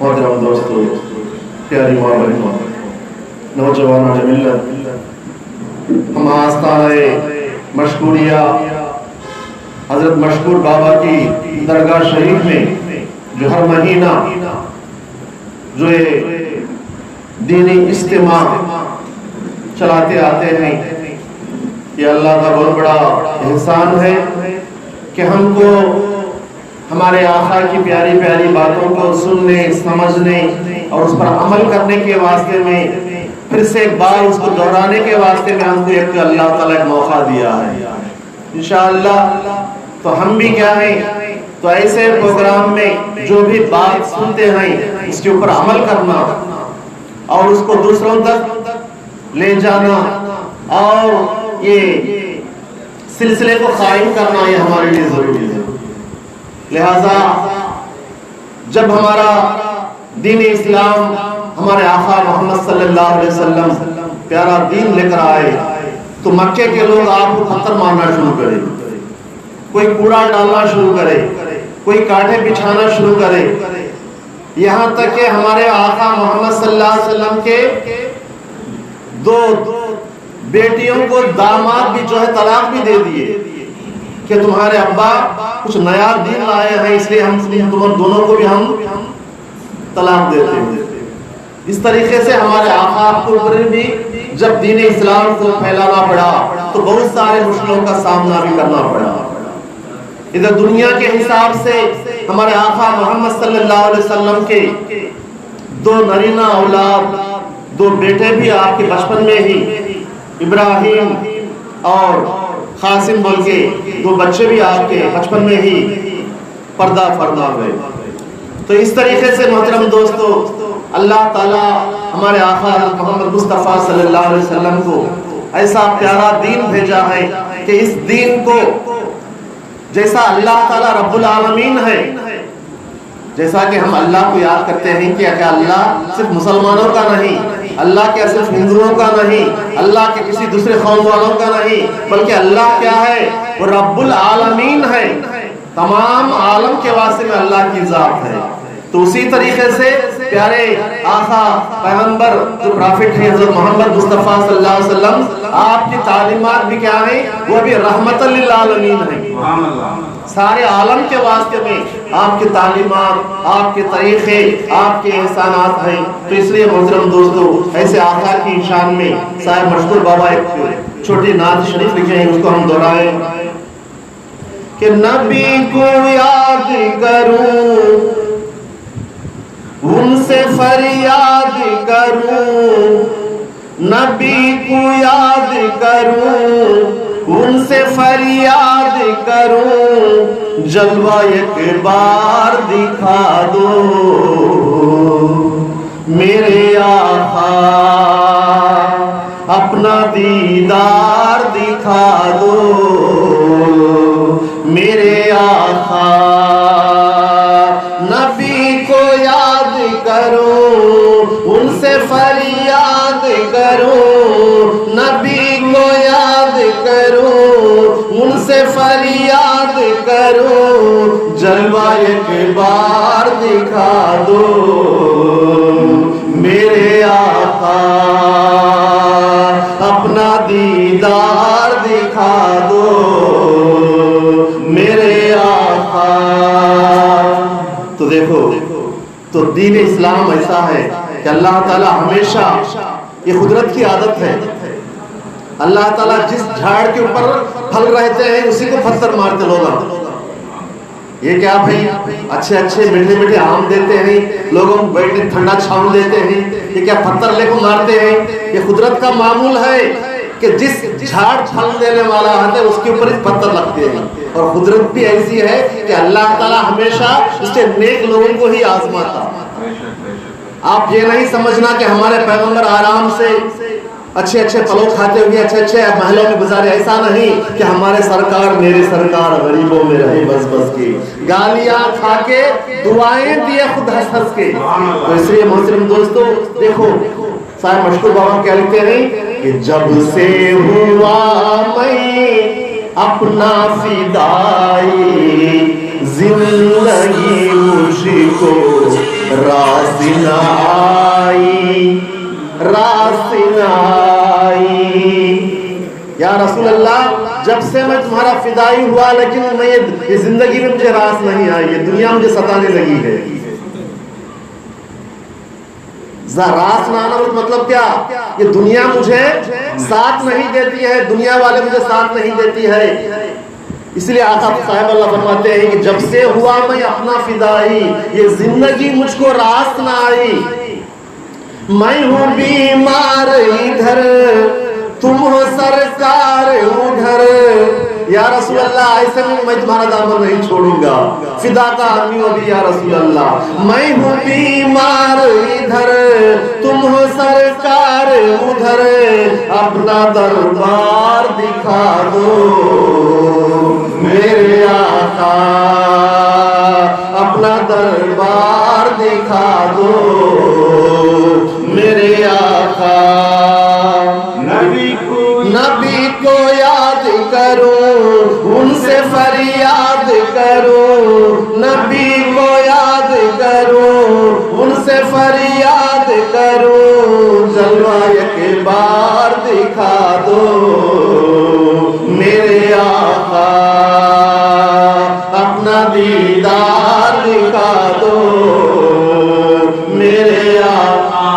मोहतरम दोस्तों, प्यारी माँ बहनों, नौजवान मिल्लत, हम आस्ताने मशकूरिया हजरत मशकूर बाबा की दरगाह शरीफ में जो हर महीना जो ये दीनी इज्तिमा चलाते आते हैं, ये अल्लाह का बहुत बड़ा एहसान है कि हमको हमारे आका की प्यारी प्यारी बातों को सुनने, समझने और उस पर अमल करने के वास्ते में फिर से एक बार उसको दोहराने के वास्ते में हमको एक अल्लाह ताला एक मौका दिया है। इंशाअल्लाह तो हम भी क्या है, तो ऐसे प्रोग्राम में जो भी बात सुनते हैं उसके ऊपर अमल करना और उसको दूसरों तक ले जाना और ये सिलसिले को कायम करना, ये हमारे लिए जरूरी है। लिहाजा जब हमारा दीन इस्लाम हमारे आका मोहम्मद सल्लल्लाहु अलैहि वसल्लम प्यारा दीन लेकर आए तो मक्के के लोग आपको पत्थर मारना शुरू करे, कोई कूड़ा डालना शुरू करे, कोई कांटे बिछाना शुरू करे, यहाँ तक कि हमारे आका मोहम्मद सल्लल्लाहु अलैहि वसल्लम के दो बेटियों को दामाद भी जो है तलाक भी दे दिए कि तुम्हारे अब्बा कुछ नया दीन लाए हैं इसलिए हम तुम दोनों को भी हम तलाक देते हैं। इस तरीके से हमारे आका के ऊपर भी जब दीन इस्लाम को फैलाना पड़ा तो बहुत सारे मुश्किलों का सामना भी करना पड़ा। इधर दुनिया के हिसाब से हमारे आका मोहम्मद सल्लल्लाहु अलैहि वसल्लम के दो नरीना औलाद, दो बेटे भी आपके बचपन में ही इब्राहिम और कासिम बोल के दो बच्चे भी आपके बचपन में ही पर्दा फर्दा हुए। तो इस तरीके से मोहतरम दोस्तों, अल्लाह ताला हमारे आका मोहम्मद मुस्तफ़ा सल्लल्लाहु अलैहि वसल्लम को ऐसा प्यारा दीन भेजा है कि इस दीन को जैसा अल्लाह ताला रब्बुल आलमीन है, जैसा कि हम अल्लाह को याद करते हैं कि क्या अल्लाह सिर्फ मुसलमानों का नहीं, अल्लाह क्या सिर्फ हिंदुओं का नहीं, अल्लाह के किसी दूसरे कौम वालों का नहीं, बल्कि अल्लाह क्या है, वो रब्बुल आलमीन है, तमाम आलम के वास्ते में अल्लाह की जात है। तो उसी तरीके से प्यारे आका पैगंबर जो प्रॉफिट है हज़रत मोहम्मद मुस्तफ़ा सल्लल्लाहु अलैहि वसल्लम, आपकी तालीमात भी क्या है, वो भी रहमतल लिल आलमीन है। सारे आलम के वास्ते में आपकी तालीमात, आपके तरीके, आपके एहसानात हैं। तो इसलिए मोहतरम दोस्तों, ऐसे आका की शान में साहब मशकूर बाबा एक छोटी नात शरीफ लिखे हैं, उसको हम दोहराएं कि नबी को याद करूं, उनसे फरियाद करूं, नबी को याद करूं, उनसे फरियाद करूं, जलवा एक बार दिखा दो मेरे आका, अपना दीदार दिखा दो मेरे आका। नबी को याद करूं, उनसे फरियाद करूं, नबी को याद करूं, उनसे फरियाद करूं, जलवा एक बार दिखा दो मेरे आका, अपना दीदार दिखा दो मेरे आका। तो देखो, तो दीन इस्लाम ऐसा है कि अल्लाह ताला हमेशा, ये कुदरत की आदत है, अल्लाह ताला जिस झाड़ के ऊपर फल रहते हैं उसी को पत्थर मारते लोग। ये क्या भाई, अच्छे अच्छे मीठे मीठे आम देते हैं, लोगों को बैठने ठंडा छांव देते हैं, ये क्या पत्थर लेकर मारते हैं? ये कुदरत का मामूल है कि जिस झाड़ फल देने वाला है उसके ऊपर ही पत्थर लगते हैं। और कुदरत भी ऐसी है कि अल्लाह ताला हमेशा उसके नेक लोगों को ही आजमाता। आप ये नहीं समझना कि हमारे पैगंबर आराम से अच्छे अच्छे पलों खाते हुए अच्छे अच्छे महलों में गुजारे, ऐसा नहीं कि हमारे सरकार मेरे सरकार गरीबों में रहे बस बस के, गालियां खा के दुआएं दिए खुद हंस हंस के। तो इसलिए मोहतरम दोस्तों देखो, साहब मशहूर बाबा क्या लिखते हैं कि जब से हुआ मैं अपना फिदाई, जिंदगी मुझको रास न आई, रास न आई। या रसूल अल्लाह, जब से मैं तुम्हारा फिदाई हुआ लेकिन मैं ये जिंदगी में मुझे रास नहीं आई, ये दुनिया मुझे सताने लगी है। रास ना आना मतलब क्या? ये दुनिया मुझे साथ नहीं देती है, दुनिया वाले मुझे साथ नहीं देती है। इसलिए आका साहब अल्लाह फरमाते हैं कि जब से हुआ मैं अपना फिदाई, ये जिंदगी मुझको रास ना आई। मैं हूं बीमार इधर, तुम हो सरकार उधर, या रसूल अल्लाह ऐसे में मैं तुम्हारा दामन नहीं छोड़ूंगा, फिदा का आदमी हो भी या रसूल अल्लाह। मैं हूं बीमार इधर, तुम हो सरकार उधर, अपना दरबार दिखा दो मेरे आका, अपना दरबार दिखा दो मेरे आका। नबी को याद करूं, उनसे फरियाद करूं, नबी को याद करूं, उनसे फरियाद करूं, जलवा एक बार दिखा दो मेरे आका, अपना दीदार दिखा दो मेरे आका।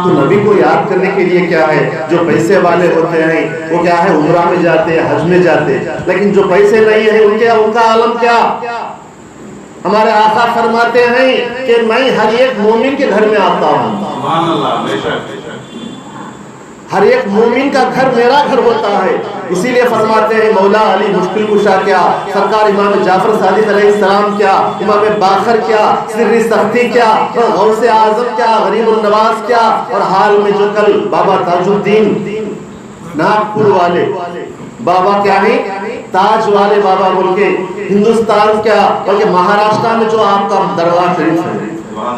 तो नबी को याद करने के लिए क्या है, जो पैसे वाले होते हैं वो क्या है, उम्रा में जाते हैं, हज में जाते हैं, लेकिन जो पैसे नहीं है उनका आलम क्या? हमारे आका फरमाते हैं कि मैं हर एक मोमिन के घर में आता हूँ, हर एक मोमिन का घर मेरा घर होता है। इसीलिए फरमाते हैं मौला अली मुश्किल कुशा क्या, सरकार इमाम जाफर सादिक अलैहिस्सलाम क्या, इमाम बाखर क्या, सिर्री सख्ती क्या, और गौसे आजम क्या, गरीबुल नवाज क्या, और हाल में जो कल बाबा ताजुद्दीन नागपुर वाले बाबा क्या है, ताज वाले बाबा बोल के हिंदुस्तान क्या बल्कि महाराष्ट्र में जो आपका दरगाह शरीफ है,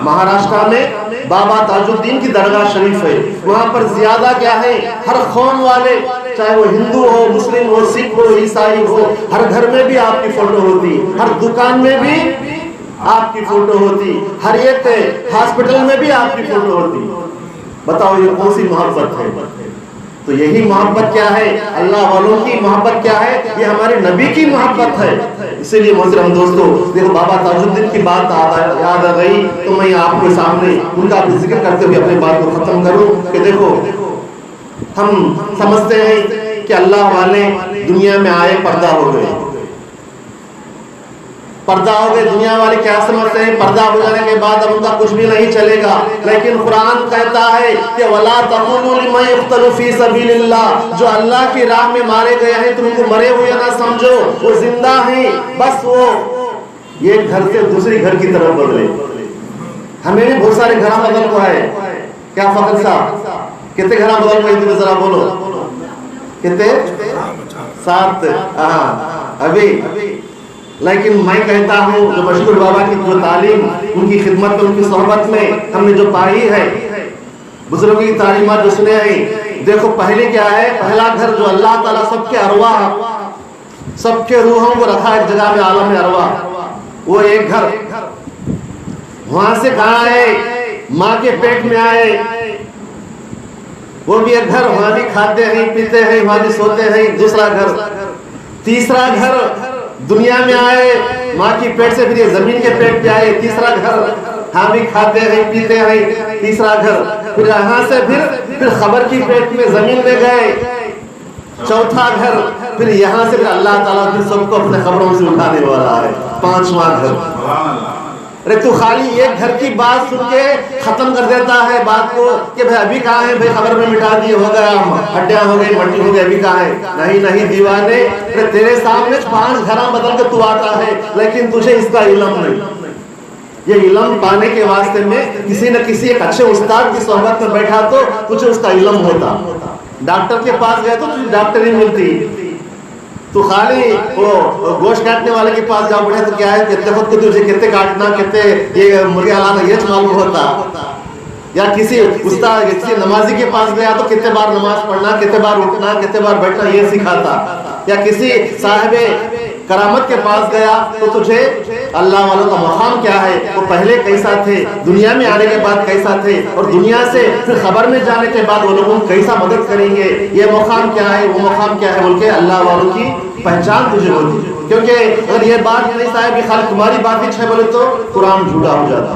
महाराष्ट्र में बाबा ताजुद्दीन की दरगाह शरीफ है, वहां पर ज्यादा क्या है, हर कौम वाले, चाहे वो हिंदू हो, मुस्लिम हो, सिख हो, ईसाई हो, हर घर में भी आपकी फोटो होती, हर दुकान में भी आपकी फोटो होती, हर एक हॉस्पिटल में भी आपकी फोटो होती। बताओ ये कौन सी मोहब्बत है? तो यही मोहब्बत क्या है, अल्लाह वालों की मोहब्बत क्या है, ये हमारे नबी की मोहब्बत है। इसीलिए मोहतरम दोस्तों देखो, बाबा ताजुद्दीन की बात याद आ गई तो मैं आपके सामने उनका जिक्र करते हुए अपनी बात को खत्म करूं कि देखो, हम समझते हैं कि अल्लाह वाले दुनिया में आए, पर्दा हो गए, पर्दा हो गए। दुनिया वाले क्या समझते हैं, पर्दा हो जाने के बाद अब उनका कुछ भी नहीं चलेगा, लेकिन कुरान कहता है कि वला तक़ूलू लिमन युक़्तलू फी सबीलिल्लाह, जो अल्लाह की राह में मारे गए हैं तुम उनको मरे हुए ना समझो, वो जिंदा हैं, बस वो एक घर से दूसरी घर की तरफ बदले। हमें भी बहुत सारे घर बदल को है, क्या फखर साहब कितने घर बदल को इतने जरा बोलो, कितने? 7। अभी लेकिन मैं कहता हूँ जो मशहूर बाबा की जो तालीम, उनकी खिदमत में, उनकी सोहबत में हमने जो पाई है, बुजुर्गों की तालीमात जो सुने हैं, देखो पहले क्या है, पहला घर जो अल्लाह ताला सबके अरवाह, सबके रूहों को रखा एक जगह में, आलम में अरवाह, वो एक घर, वहां से कहाँ आए, माँ के पेट में आए, वो भी एक घर, वहां भी खाते हैं पीते हैं, वहां भी सोते हैं। दूसरा घर, तीसरा घर दुनिया में आए, माँ की पेट से फिर ये जमीन के पेट पे आए, तीसरा घर, हाँ भी खाते हैं पीते हैं, तीसरा घर, फिर यहाँ से फिर खबर की पेट में जमीन में गए, चौथा घर, फिर यहाँ से फिर अल्लाह ताला फिर सबको अपने खबरों से उठाने वाला है। 5वां घर। अरे तू खाली एक घर की बात सुन के खत्म कर देता है बात को कि भाई अभी कहाँ है, भाई खबर में मिटा दिए, हो गया, हड्डियां हो गई, मट्टी हो गई, अभी कहाँ है। नहीं नहीं दीवाने, तेरे सामने 5 घर बदल के तू आता है, लेकिन तुझे इसका इल्म नहीं। ये इल्म पाने के वास्ते में किसी न किसी एक अच्छे उस्ताद की सोहबत में बैठा तो तुझे उसका इल्म होता। डॉक्टर के पास गए तो तुझे डॉक्टरी मिलती। तो खाली वो गोश्त काटने वाले के पास जाओ बैठे तो क्या है, कितने खुद को तुझे कितने काटना, कितने ये मुर्गे हलाना ये मालूम होता। या किसी उस्ताद किसी नमाजी के पास गया तो कितने बार नमाज पढ़ना, कितने बार उठना, कितने बार बैठना ये सिखाता। या किसी साहिबे करामत के पास गया तो तुझे अल्लाह वालों का मकाम क्या है, वो पहले कैसा थे, दुनिया में आने के बाद कैसा थे, और दुनिया से फिर खबर में जाने के बाद वो लोगों को कैसा मदद करेंगे, ये मकाम क्या है, वो मकाम क्या है बोल के अल्लाह वालों की पहचान तुझे होती। क्योंकि अगर ये बात नहीं साहब ये खाली तुम्हारी बात ही है बोले तो कुरान झूठा हो जाता।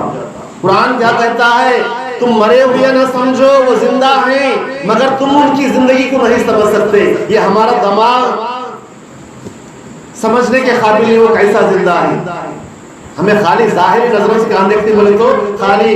कुरान क्या कहता है, तुम मरे हुए न समझो, वो जिंदा हैं, मगर तुम उनकी जिंदगी को नहीं समझ सकते। ये हमारा दिमाग समझने के काबिल है वो कैसा जिंदा है। हमें खाली जाहिर नजरों से काम देखते बोले तो खाली